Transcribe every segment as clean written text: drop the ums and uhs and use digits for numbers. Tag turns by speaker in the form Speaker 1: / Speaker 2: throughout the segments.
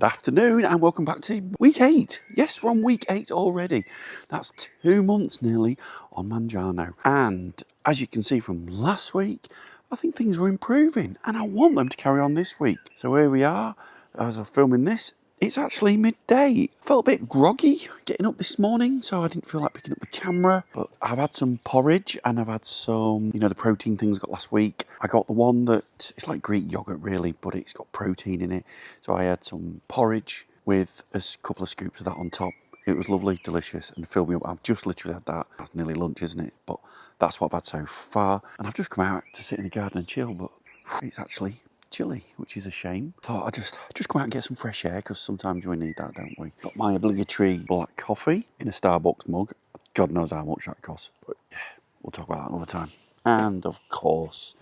Speaker 1: Good afternoon and welcome back to week 8. Yes, we're on week 8 already. That's 2 months nearly on Mounjaro. And as you can see from last week, I think things were improving and I want them to carry on this week. So here we are, as I'm filming this. It's actually midday. I felt a bit groggy getting up this morning, so I didn't feel like picking up the camera. But I've had some porridge and I've had some, the protein things I got last week. I got the one that, it's like Greek yogurt really, but it's got protein in it. So I had some porridge with a couple of scoops of that on top. It was lovely, delicious, and filled me up. I've just literally had that. That's nearly lunch, isn't it? But that's what I've had so far. And I've just come out to sit in the garden and chill, but it's actually chilly, which is a shame. Thought I'd just come out and get some fresh air, because sometimes we need that, don't we? Got my obligatory black coffee in a Starbucks mug. God knows how much that costs, but yeah, we'll talk about that another time. And of course,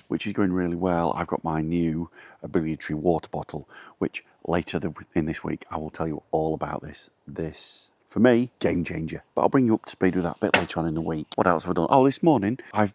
Speaker 1: which is going really well, I've got my new obligatory water bottle, which later in this week I will tell you all about this. This, for me, game changer. But I'll bring you up to speed with that a bit later on in the week. What else have I done? Oh, this morning I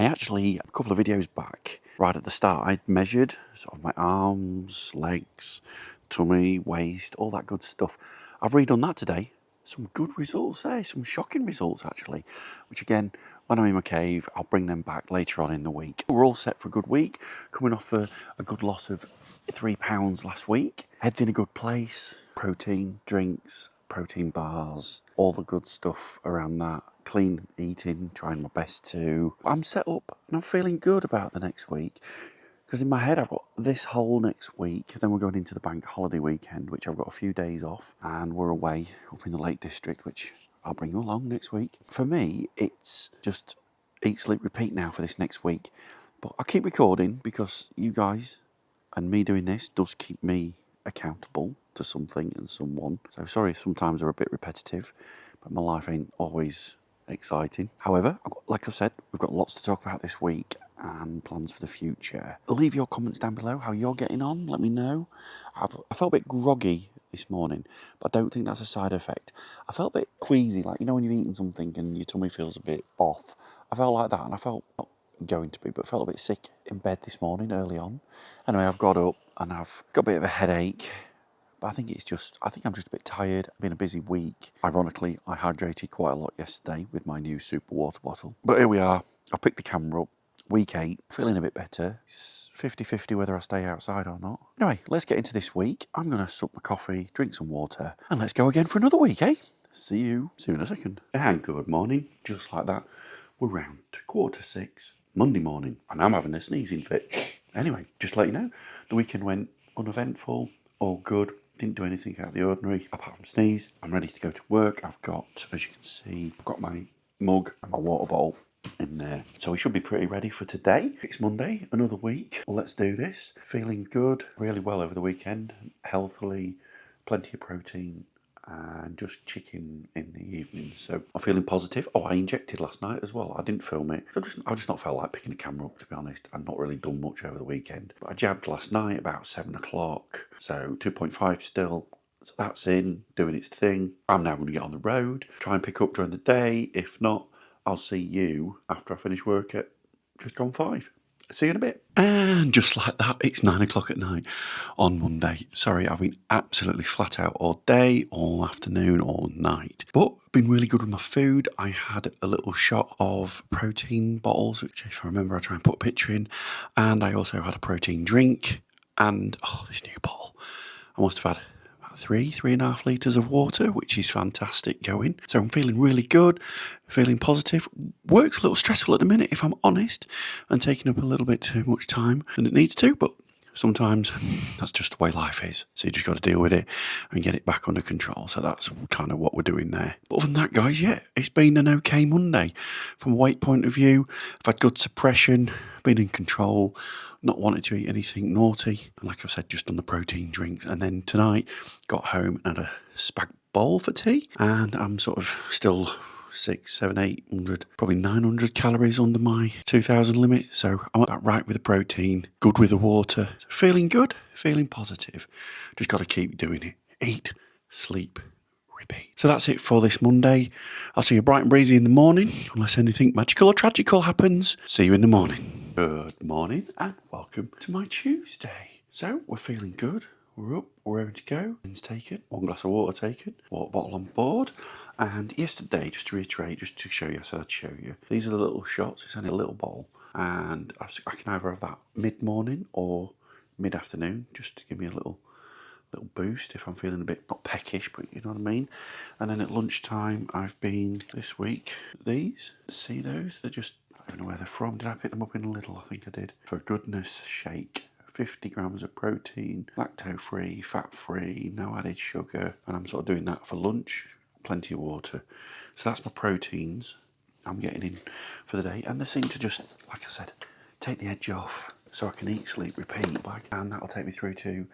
Speaker 1: actually, a couple of videos back, right at the start, I measured sort of my arms, legs, tummy, waist, all that good stuff. I've redone that today. Some good results there, some shocking results actually, which again, when I'm in my cave, I'll bring them back later on in the week. We're all set for a good week, coming off a good loss of £3 last week. Head's in a good place, protein drinks, protein bars, all the good stuff around that. Clean eating, trying my best to. I'm set up and I'm feeling good about the next week. Because in my head, I've got this whole next week. Then we're going into the bank holiday weekend, which I've got a few days off. And we're away up in the Lake District, which I'll bring you along next week. For me, it's just eat, sleep, repeat now for this next week. But I'll keep recording because you guys and me doing this does keep me accountable to something and someone. So sorry if sometimes they're a bit repetitive, but my life ain't always exciting. However, like I said, we've got lots to talk about this week and plans for the future. Leave your comments down below how you're getting on. Let me know. I felt a bit groggy this morning, but I don't think that's a side effect. I felt a bit queasy, like when you've eaten something and your tummy feels a bit off. I felt like that, and I felt not going to be, but felt a bit sick in bed this morning early on. Anyway, I've got up and I've got a bit of a headache. But I think I'm just a bit tired. It's been a busy week. Ironically, I hydrated quite a lot yesterday with my new super water bottle. But here we are. I've picked the camera up. Week 8, feeling a bit better. It's 50-50 whether I stay outside or not. Anyway, let's get into this week. I'm going to sup my coffee, drink some water, and let's go again for another week, eh? See you in a second. And good morning. Just like that, we're round to 5:45, Monday morning, and I'm having a sneezing fit. Anyway, just to let you know, the weekend went uneventful, all good. Didn't do anything out of the ordinary, apart from sneeze. I'm ready to go to work. I've got, as you can see, I've got my mug and my water bottle in there. So we should be pretty ready for today. It's Monday, another week. Well, let's do this. Feeling good, really well over the weekend. Healthily, plenty of protein, and just chicken in the evening. So I'm feeling positive. Oh, I injected last night as well. I didn't film it. I've just not felt like picking a camera up, to be honest. I've not really done much over the weekend. But I jabbed last night about 7 o'clock. So 2.5 still. So that's in, doing its thing. I'm now going to get on the road, try and pick up during the day. If not, I'll see you after I finish work at just gone 5. See you in a bit. And just like that, it's 9 o'clock at night on Monday. Sorry, I've been absolutely flat out all day, all afternoon, all night. But been really good with my food. I had a little shot of protein bottles, which if I remember, I try and put a picture in. And I also had a protein drink. And, this new bottle. I must have had 3.5 litres of water, which is fantastic going. So I'm feeling really good, feeling positive. Work's a little stressful at the minute, if I'm honest, and taking up a little bit too much time than it needs to, but sometimes that's just the way life is. So you just got to deal with it and get it back under control. So that's kind of what we're doing there. But other than that, guys, yeah, it's been an okay Monday. From a weight point of view, I've had good suppression, been in control, not wanting to eat anything naughty. And like I said, just on the protein drinks. And then tonight, got home and had a spag bowl for tea. And I'm sort of still 600, 700, 800, probably 900 calories under my 2000 limit. So I'm about right with the protein, good with the water. So feeling good, feeling positive. Just got to keep doing it. Eat, sleep, repeat. So that's it for this Monday. I'll see you bright and breezy in the morning, unless anything magical or tragical happens. See you in the morning. Good morning and welcome to my Tuesday. So we're feeling good. we're up, we're ready to go. It's taken, 1 glass of water taken, water bottle on board. And yesterday, just to reiterate, just to show you, I said I'd show you. These are the little shots, it's only a little bottle. And I can either have that mid-morning or mid-afternoon, just to give me a little boost if I'm feeling a bit, not peckish, but you know what I mean. And then at lunchtime, I've been this week, these, see those? They're just, I don't know where they're from. Did I pick them up in Lidl? I think I did. For goodness shake. 50 grams of protein, lacto-free, fat-free, no added sugar. And I'm sort of doing that for lunch, plenty of water. So that's my proteins I'm getting in for the day. And they seem to just, like I said, take the edge off so I can eat, sleep, repeat. And that'll take me through to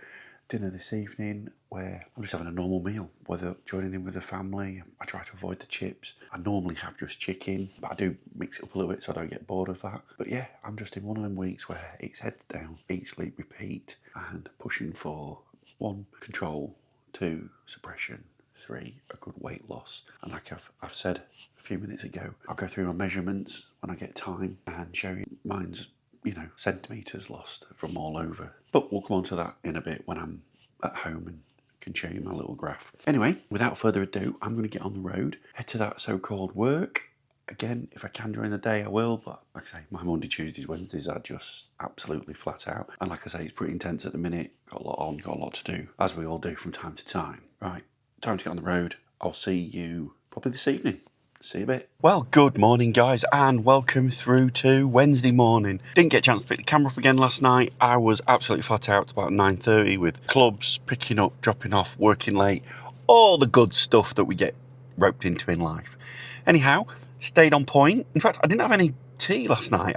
Speaker 1: dinner this evening, where I'm just having a normal meal, whether joining in with the family. I try to avoid the chips. I normally have just chicken, but I do mix it up a little bit so I don't get bored of that. But yeah, I'm just in one of them weeks where it's heads down, eat, sleep, repeat, and pushing for 1, control, 2, suppression, 3, a good weight loss. And like I've said a few minutes ago, I'll go through my measurements when I get time and show you mine's, you know, centimetres lost from all over. But we'll come on to that in a bit when I'm at home and can show you my little graph. Anyway, without further ado, I'm going to get on the road, head to that so-called work. Again, if I can during the day, I will. But like I say, my Monday, Tuesdays, Wednesdays are just absolutely flat out. And like I say, it's pretty intense at the minute. Got a lot on, got a lot to do, as we all do from time to time. Right, time to get on the road. I'll see you probably this evening. See you a bit. Well, good morning, guys, and welcome through to Wednesday morning. Didn't get a chance to pick the camera up again last night. I was absolutely flat out about 9:30 with clubs, picking up, dropping off, working late, all the good stuff that we get roped into in life. Anyhow, stayed on point. In fact, I didn't have any tea last night.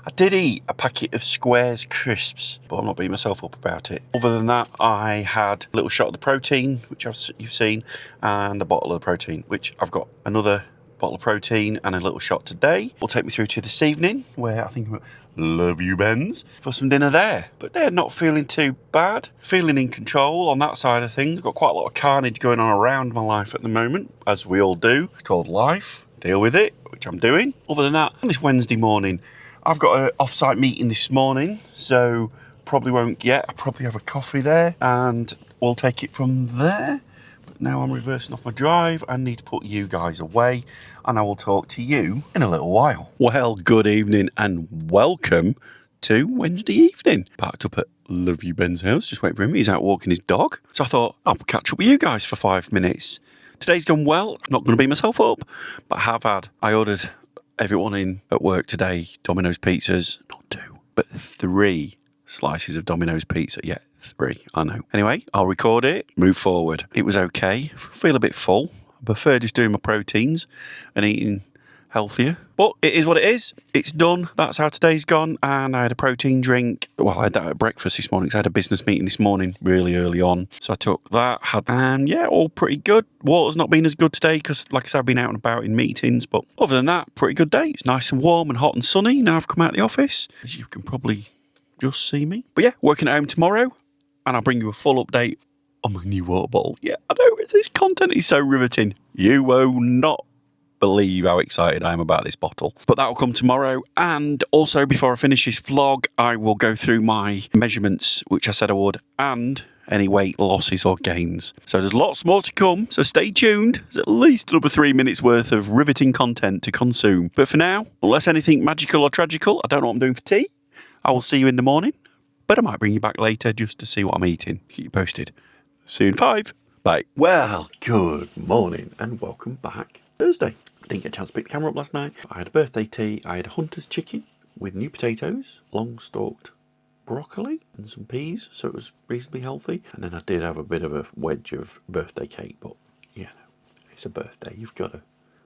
Speaker 1: I did eat a packet of Squares crisps, but I'm not beating myself up about it. Other than that, I had a little shot of the protein, which you've seen, and a bottle of the protein, which I've got another bottle of protein and a little shot today. Will take me through to this evening, where I think I'm at Love You Ben's for some dinner there. But they're not feeling too bad, feeling in control on that side of things. I've got quite a lot of carnage going on around my life at the moment, as we all do. It's called life. Deal with it, which I'm doing. Other than that, on this Wednesday morning, I've got an off-site meeting this morning, so probably won't get. I'll probably have a coffee there, and we'll take it from there. But now I'm reversing off my drive. I need to put you guys away, and I will talk to you in a little while. Well, good evening, and welcome to Wednesday evening. Parked up at Love You Ben's house, just waiting for him. He's out walking his dog. So I thought, I'll catch up with you guys for 5 minutes. Today's gone well. I'm not going to beat myself up, but I ordered everyone in at work today Domino's pizzas, not 2, but 3 slices of Domino's pizza. Yeah, 3, I know. Anyway, I'll record it, move forward. It was okay. Feel a bit full. I prefer just doing my proteins and eating healthier. But it is what it is. It's done. That's how today's gone. And I had a protein drink. Well, I had that at breakfast this morning because I had a business meeting this morning really early on. So I took that, and yeah, all pretty good. Water's not been as good today because, like I said, I've been out and about in meetings. But other than that, pretty good day. It's nice and warm and hot and sunny. Now I've come out of the office, as you can probably just see me. But yeah, working at home tomorrow. And I'll bring you a full update on my new water bottle. Yeah, I know. This content is so riveting. You will not believe how excited I am about this bottle. But that will come tomorrow. And also, before I finish this vlog, I will go through my measurements, which I said I would, and any weight losses or gains. So there's lots more to come, so stay tuned. There's at least another 3 minutes worth of riveting content to consume. But for now, unless anything magical or tragical, I don't know what I'm doing for tea. I will see you in the morning, but I might bring you back later just to see what I'm eating. Keep you posted. See you in 5. Bye. Well, good morning and welcome back. Thursday. Didn't get a chance to pick the camera up last night. I had a birthday tea. I had a Hunter's chicken with new potatoes, long stalked broccoli and some peas, so it was reasonably healthy. And then I did have a bit of a wedge of birthday cake, but you know, it's a birthday. You've got to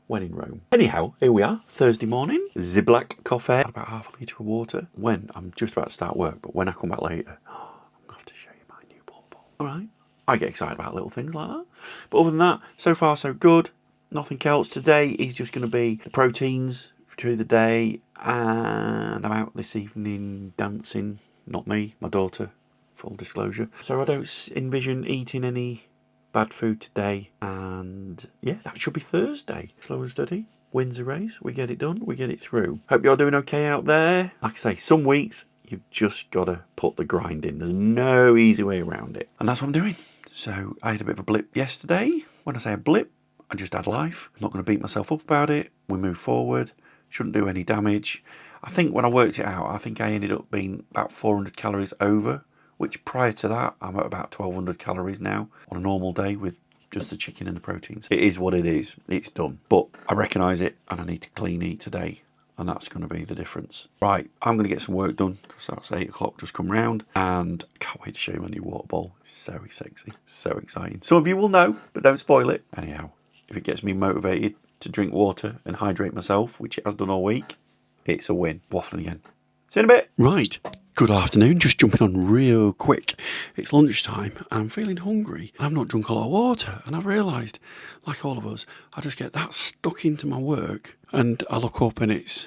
Speaker 1: when in Rome. Anyhow, here we are, Thursday morning. The black coffee, about half a litre of water. When I'm just about to start work, but when I come back later, I'm going to have to show you my new bottle. All right. I get excited about little things like that. But other than that, so far so good. Nothing else. Today is just going to be the proteins through the day, and I'm out this evening dancing. Not me, my daughter, full disclosure. So I don't envision eating any bad food today, and yeah, that should be Thursday. Slow and steady, wins the race, we get it done, we get it through. Hope you're doing okay out there. Like I say, some weeks you've just got to put the grind in. There's no easy way around it. And that's what I'm doing. So I had a bit of a blip yesterday. When I say a blip, I just had life. I'm not going to beat myself up about it. We move forward. Shouldn't do any damage. I think when I worked it out, I think I ended up being about 400 calories over, which prior to that, I'm at about 1,200 calories now on a normal day with just the chicken and the proteins. It is what it is. It's done. But I recognise it and I need to clean eat today. And that's going to be the difference. Right, I'm going to get some work done because that's 8 o'clock just come round. And I can't wait to show you my new water bowl. It's so sexy, so exciting. Some of you will know, but don't spoil it. Anyhow, if it gets me motivated to drink water and hydrate myself, which it has done all week, it's a win. Waffling again. See you in a bit. Right. Good afternoon, just jumping on real quick. It's lunchtime and I'm feeling hungry. I've not drunk a lot of water and I've realised, like all of us, I just get that stuck into my work and I look up and it's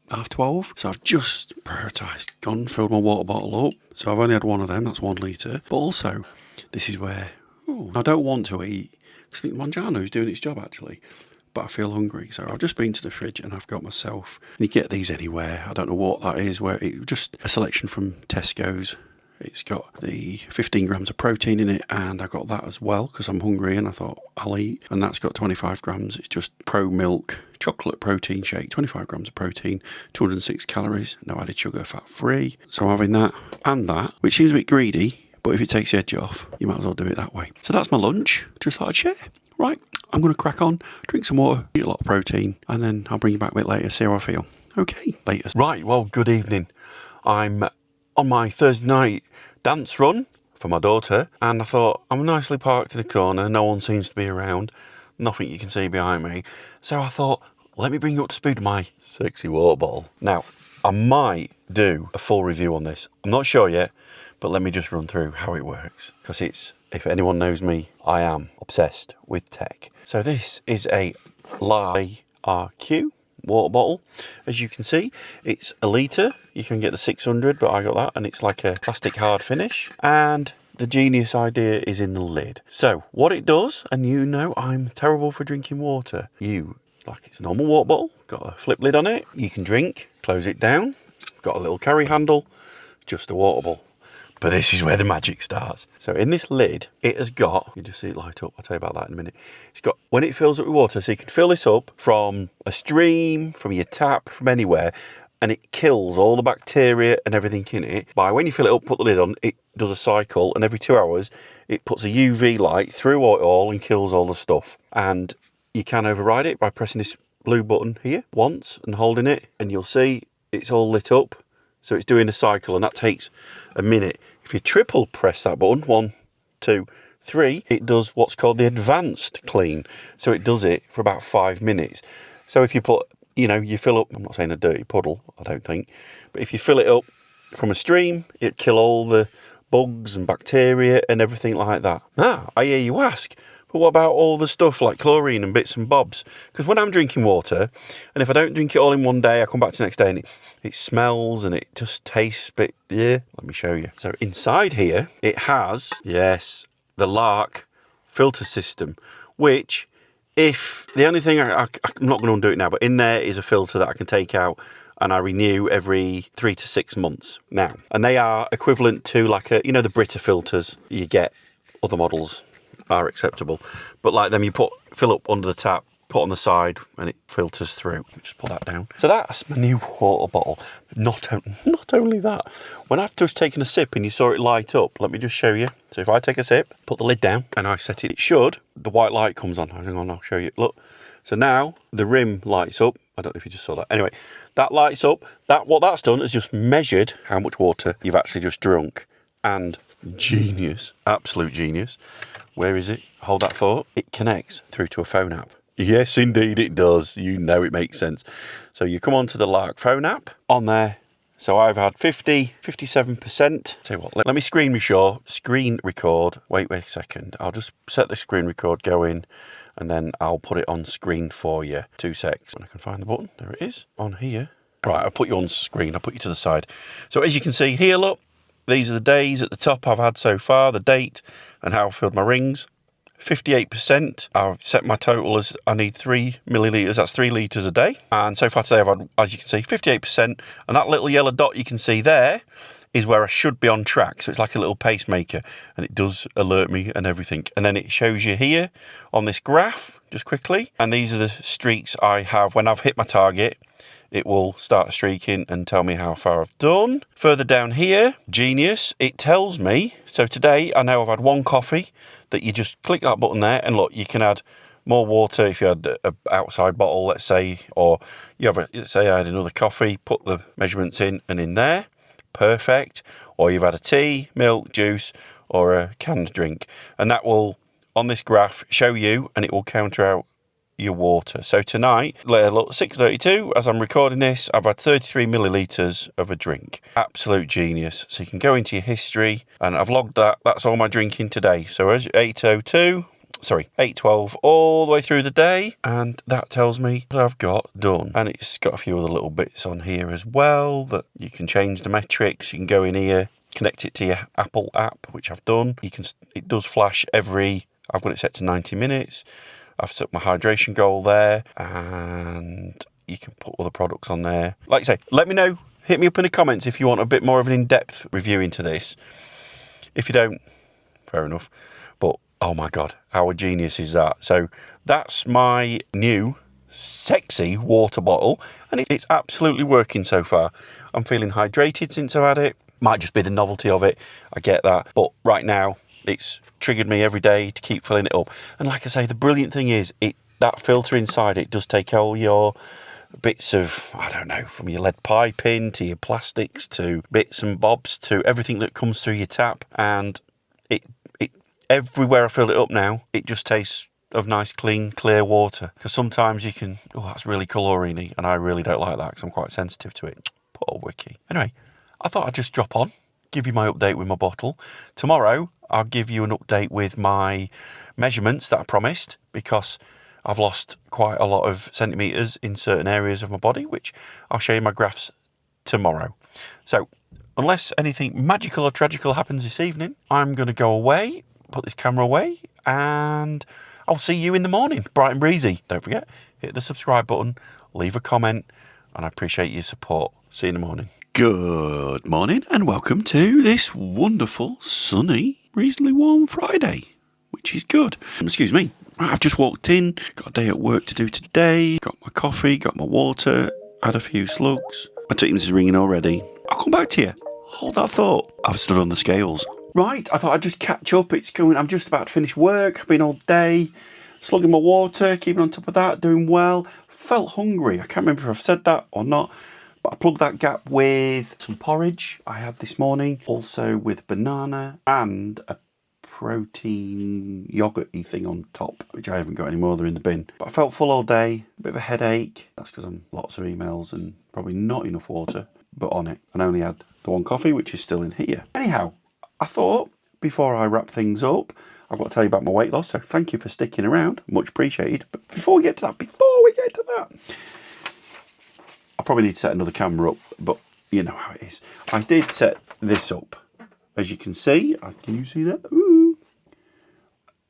Speaker 1: 12:30. So I've just prioritised, gone, filled my water bottle up. So I've only had one of them, that's 1 litre. But also, this is where I don't want to eat because I think Mounjaro is doing its job actually. But I feel hungry, so I've just been to the fridge and I've got myself, and you get these anywhere, I don't know what that is, where it just a selection from Tesco's. It's got the 15 grams of protein in it, and I got that as well because I'm hungry and I thought I'll eat, and that's got 25 grams. It's just Pro Milk chocolate protein shake, 25 grams of protein, 206 calories, no added sugar, fat free. So I'm having that and that, which seems a bit greedy, but if it takes the edge off, you might as well do it that way. So that's my lunch, just thought I'd share. Right, I'm going to crack on, drink some water, eat a lot of protein, and then I'll bring you back a bit later, see how I feel. Okay, later. Right, well, good evening. I'm on my Thursday night dance run for my daughter, and I thought, I'm nicely parked in the corner, no one seems to be around, nothing you can see behind me. So I thought, let me bring you up to speed with my sexy water bottle. Now, I might do a full review on this. I'm not sure yet, but let me just run through how it works, because if anyone knows me, I am obsessed with tech. So this is a RQ water bottle. As you can see, it's a litre. You can get the 600, but I got that, and it's like a plastic hard finish. And the genius idea is in the lid. So what it does, and you know I'm terrible for drinking water. It's a normal water bottle, got a flip lid on it. You can drink, close it down, got a little carry handle, just a water bottle. But this is where the magic starts. So in this lid, it has got, you just see it light up, I'll tell you about that in a minute. It's got, when it fills up with water, so you can fill this up from a stream, from your tap, from anywhere, and it kills all the bacteria and everything in it. By when you fill it up, put the lid on, it does a cycle, and every 2 hours, it puts a UV light through it all and kills all the stuff. And you can override it by pressing this blue button here once and holding it, and you'll see it's all lit up. So it's doing a cycle, and that takes a minute. If you triple press that button, 1, 2, 3, it does what's called the advanced clean. So it does it for about 5 minutes. So if you put, you fill up, I'm not saying a dirty puddle, I don't think, but if you fill it up from a stream, it'd kill all the bugs and bacteria and everything like that. Now, I hear you ask, but what about all the stuff like chlorine and bits and bobs? Because when I'm drinking water, and if I don't drink it all in one day, I come back to the next day and it smells and it just tastes a bit, yeah. Let me show you. So inside here, it has, yes, the Lark filter system, which the only thing, I'm not going to undo it now, but in there is a filter that I can take out and I renew every 3 to 6 months now. And they are equivalent to like the Brita filters you get, other models are acceptable, but like them you fill up under the tap, put on the side, and it filters through. Just put that down. So that's my new water bottle. Not only that, when I've just taken a sip and you saw it light up, let me just show you. So if I take a sip, put the lid down, and I set it, the white light comes on. Hang on, I'll show you. Look. So now the rim lights up. I don't know if you just saw that. Anyway, that lights up. What that's done is just measured how much water you've actually just drunk. And genius, absolute genius. Where is it? Hold that thought. It connects through to a phone app. Yes, indeed it does. You know it makes sense. So you come onto the Lark phone app on there. So I've had 57%. Tell you what, let me screen record. Wait a second. I'll just set the screen record going and then I'll put it on screen for you. 2 secs. And I can find the button. There it is. On here. Right, I'll put you on screen. I'll put you to the side. So as you can see here, look. These are the days at the top I've had so far, the date and how I filled my rings. 58%. I've set my total as I need 3 millilitres, that's 3 litres a day. And so far today I've had, as you can see, 58%. And that little yellow dot you can see there is where I should be on track. So it's like a little pacemaker, and it does alert me and everything. And then it shows you here on this graph, just quickly. And these are the streaks I have when I've hit my target. It will start streaking and tell me how far I've done. Further down here, genius, it tells me. So today I know I've had 1 coffee, that you just click that button there, and look, you can add more water if you had an outside bottle, let's say, or you have let's say I had another coffee, put the measurements in and in there. Perfect. Or you've had a tea, milk, juice, or a canned drink, and that will, on this graph, show you, and it will counter out your water. So tonight, look, 6:32, as I'm recording this, I've had 33 millilitres of a drink. Absolute genius. So you can go into your history, and I've logged that. That's all my drinking today. So as 8:12 all the way through the day, and that tells me what I've got done. And it's got a few other little bits on here as well that you can change the metrics. You can go in here, connect it to your Apple app, which I've done. It does flash I've got it set to 90 minutes. I've set my hydration goal there, and you can put other products on there. Like I say, let me know, hit me up in the comments if you want a bit more of an in-depth review into this. If you don't, fair enough. But oh my God, how genius is that? So that's my new sexy water bottle, and it's absolutely working so far. I'm feeling hydrated since I've had it. Might just be the novelty of it, I get that. But right now, it's triggered me every day to keep filling it up. And like I say, the brilliant thing is, that filter inside it does take all your bits of, I don't know, from your lead piping to your plastics to bits and bobs to everything that comes through your tap. And it everywhere I fill it up now, it just tastes of nice, clean, clear water. Because sometimes you can, that's really chlorine-y, and I really don't like that because I'm quite sensitive to it. Poor Wiki. Anyway, I thought I'd just drop on, give you my update with my bottle. Tomorrow, I'll give you an update with my measurements that I promised, because I've lost quite a lot of centimetres in certain areas of my body, which I'll show you my graphs tomorrow. So, unless anything magical or tragical happens this evening, I'm going to go away, put this camera away, and I'll see you in the morning, bright and breezy. Don't forget, hit the subscribe button, leave a comment, and I appreciate your support. See you in the morning. Good morning, and welcome to this wonderful, sunny, reasonably warm Friday, which is good. Excuse me, I've just walked in, got a day at work to do today, got my coffee, got my water, had a few slugs. My Teams is ringing already. I'll come back to you. Hold that thought. I've stood on the scales. Right, I thought I'd just catch up. It's going. I'm just about to finish work. I've been all day, slugging my water, keeping on top of that, doing well. Felt hungry. I can't remember if I've said that or not, but I plugged that gap with some porridge I had this morning, also with banana and a protein yogurt-y thing on top, which I haven't got any more. They're in the bin. But I felt full all day, a bit of a headache. That's because I'm lots of emails and probably not enough water, but on it. And I only had the 1 coffee, which is still in here. Anyhow, I thought, before I wrap things up, I've got to tell you about my weight loss, so thank you for sticking around. Much appreciated. But before we get to that, I probably need to set another camera up, but you know how it is. I did set this up. As you can see, can you see that? Ooh.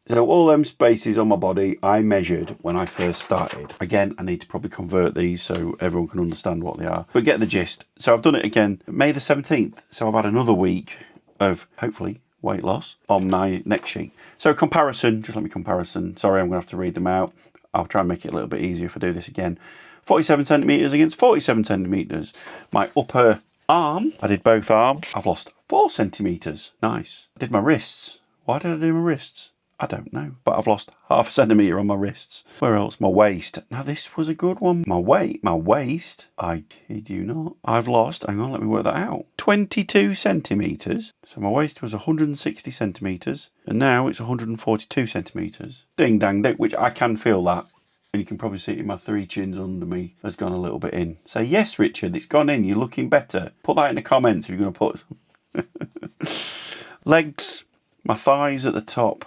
Speaker 1: So all them spaces on my body, I measured when I first started. Again, I need to probably convert these so everyone can understand what they are. But get the gist. So I've done it again, May the 17th. So I've had another week of, hopefully, weight loss on my next sheet. So comparison, just let me comparison. Sorry, I'm going to have to read them out. I'll try and make it a little bit easier if I do this again. 47 centimetres against 47 centimetres. My upper arm, I did both arms. I've lost 4 centimetres. Nice. I did my wrists. Why did I do my wrists? I don't know. But I've lost 0.5 centimetre on my wrists. Where else? My waist. Now this was a good one. My waist, I kid you not, I've lost, hang on, let me work that out, 22 centimetres. So my waist was 160 centimetres, and now it's 142 centimetres. Ding dang ding, which I can feel that. And you can probably see it in my 3 chins under me has gone a little bit in. Say, yes, Richard, it's gone in. You're looking better. Put that in the comments if you're going to put. Legs, my thighs at the top.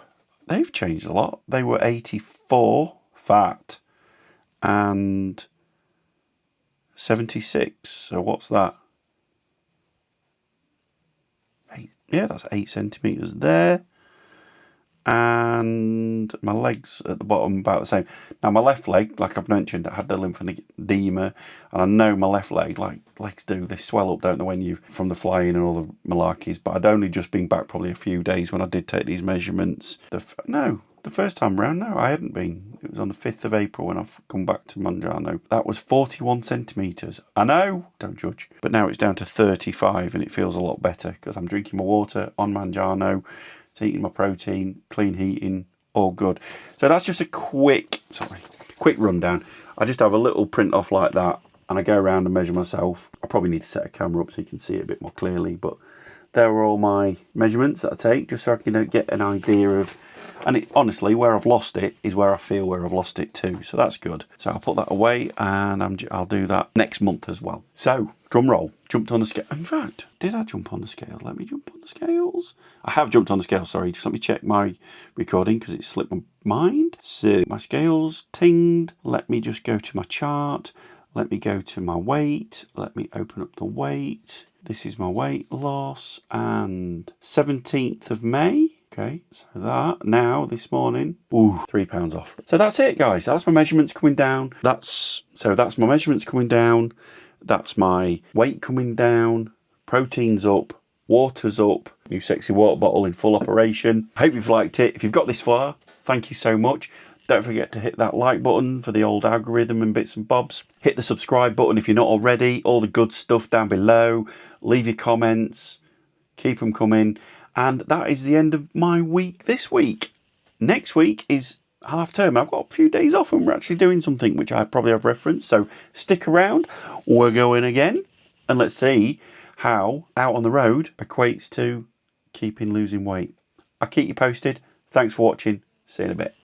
Speaker 1: They've changed a lot. They were 84 fat and 76. So what's that? 8. Yeah, that's 8 centimetres there. and my legs at the bottom about the same. Now my left leg, like I've mentioned, I had the lymphedema, and I know my left leg, like legs do, they swell up, don't they, when you from the flying and all the malarkeys. But I'd only just been back probably a few days when I did take these measurements. The first time round, no, I hadn't been. It was on the 5th of April when I've come back to Mounjaro. That was 41 centimetres. I know, don't judge. But now it's down to 35 and it feels a lot better because I'm drinking my water on Mounjaro, eating my protein, clean heating, all good. So that's just a quick rundown. I just have a little print off like that and I go around and measure myself. I probably need to set a camera up so you can see it a bit more clearly, but there are all my measurements that I take just so I can get an idea of, and honestly, where I've lost it is where I feel where I've lost it too. So that's good. So I'll put that away and I'll do that next month as well. So, drum roll, jumped on the scale. In fact, did I jump on the scale? Let me jump on the scales. I have jumped on the scale, sorry. Just let me check my recording because it slipped my mind. So my scales tinged. Let me just go to my chart. Let me go to my weight. Let me open up the weight. This is my weight loss and 17th of May. Okay, so that now this morning, ooh, £3 off. So that's it, guys. That's my measurements coming down. That's my measurements coming down. That's my weight coming down. Protein's up. Water's up. New sexy water bottle in full operation. Hope you've liked it. If you've got this far, thank you so much. Don't forget to hit that like button for the old algorithm and bits and bobs. Hit the subscribe button if you're not already. All the good stuff down below. Leave your comments. Keep them coming. And that is the end of my week this week. Next week is half term. I've got a few days off and we're actually doing something which I probably have referenced. So stick around. We're going again. And let's see how out on the road equates to losing weight. I'll keep you posted. Thanks for watching. See you in a bit.